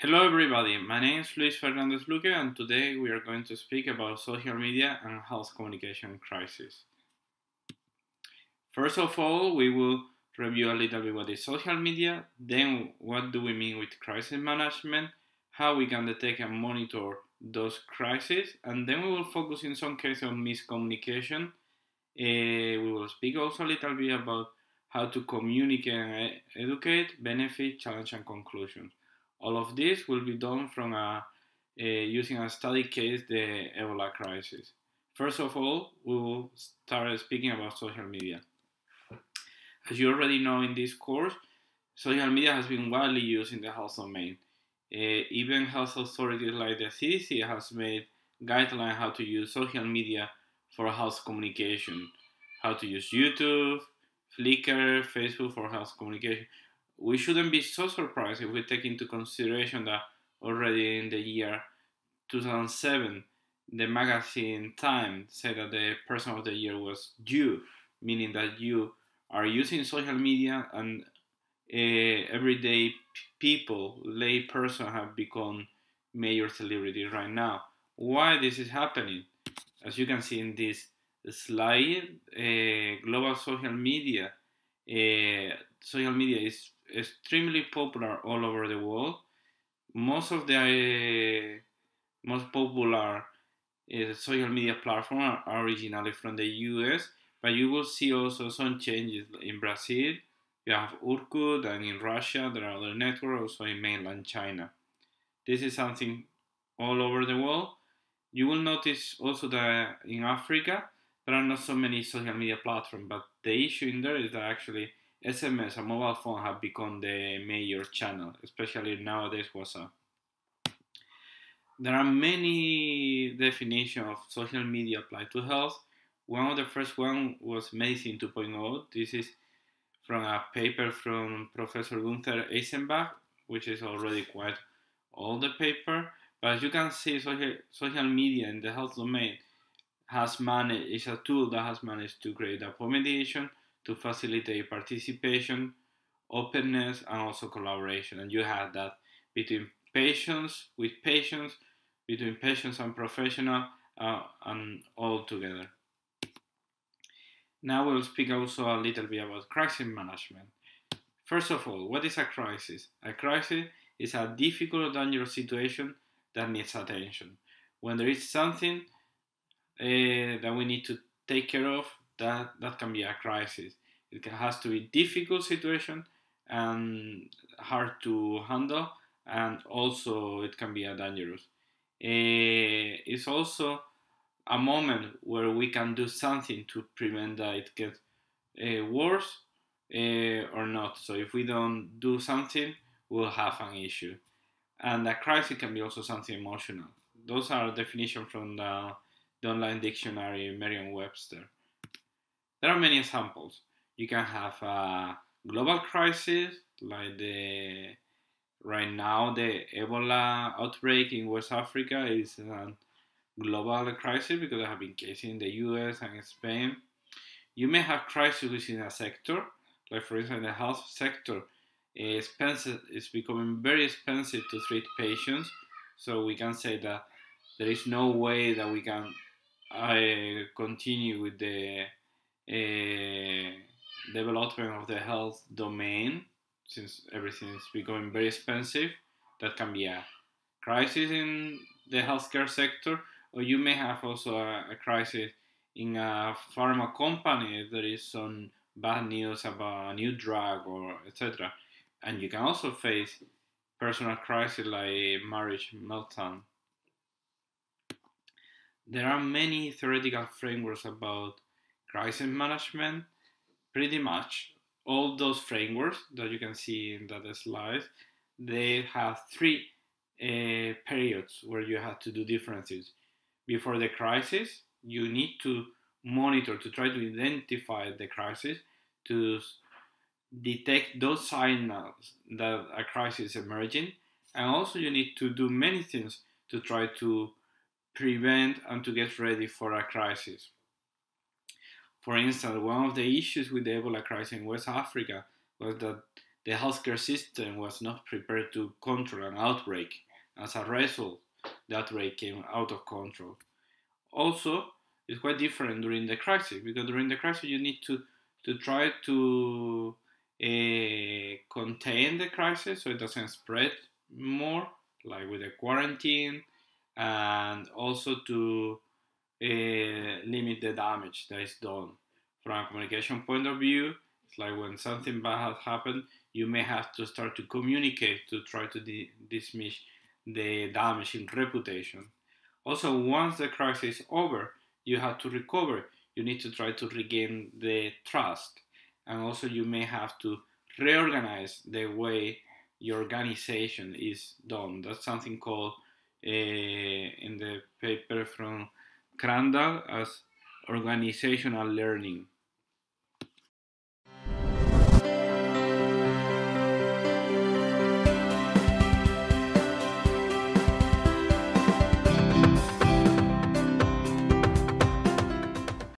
Hello everybody, my name is Luis Fernandez Luque and today we are going to speak about social media and health communication crisis. First of all, we will review a little bit what is social media, then what do we mean with crisis management, how we can detect and monitor those crises, and then we will focus in some cases on miscommunication. We will speak also a little bit about how to communicate and educate, benefit, challenge, and conclusions. All of this will be done from using a study case, the Ebola crisis. First of all, we will start speaking about social media. As you already know in this course, social media has been widely used in the health domain. Even health authorities like the CDC has made guidelines how to use social media for health communication, how to use YouTube, Flickr, Facebook for health communication. We shouldn't be so surprised if we take into consideration that already in the year 2007, the magazine Time said that the person of the year was you, meaning that you are using social media and everyday people, lay person have become major celebrities right now. Why this is happening? As you can see in this slide, global social media is extremely popular all over the world. Most of the most popular social media platforms are originally from the US, but you will see also some changes in Brazil. You have Urkut, and in Russia there are other networks, also in mainland China. This is something all over the world. You will notice also that in Africa there are not so many social media platforms, but the issue in there is that actually SMS and mobile phone have become the major channel, especially nowadays WhatsApp. There are many definitions of social media applied to health. One of the first one was Medicine 2.0. This is from a paper from Professor Gunther Eisenbach, which is already quite old the paper. But as you can see, social media in the health domain has managed is a tool that has managed to create a mediation to facilitate participation, openness, and also collaboration. And you have that between patients, with patients, between patients and professional, and all together. Now we'll speak also a little bit about crisis management. First of all, what is a crisis? A crisis is a difficult or dangerous situation that needs attention. When there is something that we need to take care of, that can be a crisis. Has to be difficult situation and hard to handle, and also it can be a dangerous. It's also a moment where we can do something to prevent that it gets worse or not. So if we don't do something, we'll have an issue. And a crisis can be also something emotional. Those are definitions from the online dictionary Merriam-Webster. There are many examples. You can have a global crisis, like the right now the Ebola outbreak in West Africa is a global crisis because there have been cases in the US and Spain. You may have crisis within a sector, like for instance, the health sector is becoming very expensive to treat patients. So we can say that there is no way that we can continue with the development of the health domain since everything is becoming very expensive. That can be a crisis in the healthcare sector, or you may have also a crisis in a pharma company. There is some bad news about a new drug or etc. And you can also face personal crisis like marriage meltdown. There are many theoretical frameworks about crisis management. Pretty much all those frameworks that you can see in that slide, they have three periods where you have to do different things. Before the crisis, you need to monitor to try to identify the crisis, to detect those signals that a crisis is emerging, and also you need to do many things to try to prevent and to get ready for a crisis. For instance, one of the issues with the Ebola crisis in West Africa was that the healthcare system was not prepared to control an outbreak. As a result, the outbreak came out of control. Also, it's quite different during the crisis because during the crisis you need to try to contain the crisis so it doesn't spread more, like with the quarantine, and also to limit the damage that is done. From a communication point of view, it's like when something bad has happened, you may have to start to communicate to try to dismiss the damage in reputation. Also, once the crisis is over, you have to recover. You need to try to regain the trust. And also, you may have to reorganize the way your organization is done. That's something called in the paper from Crandall as organizational learning.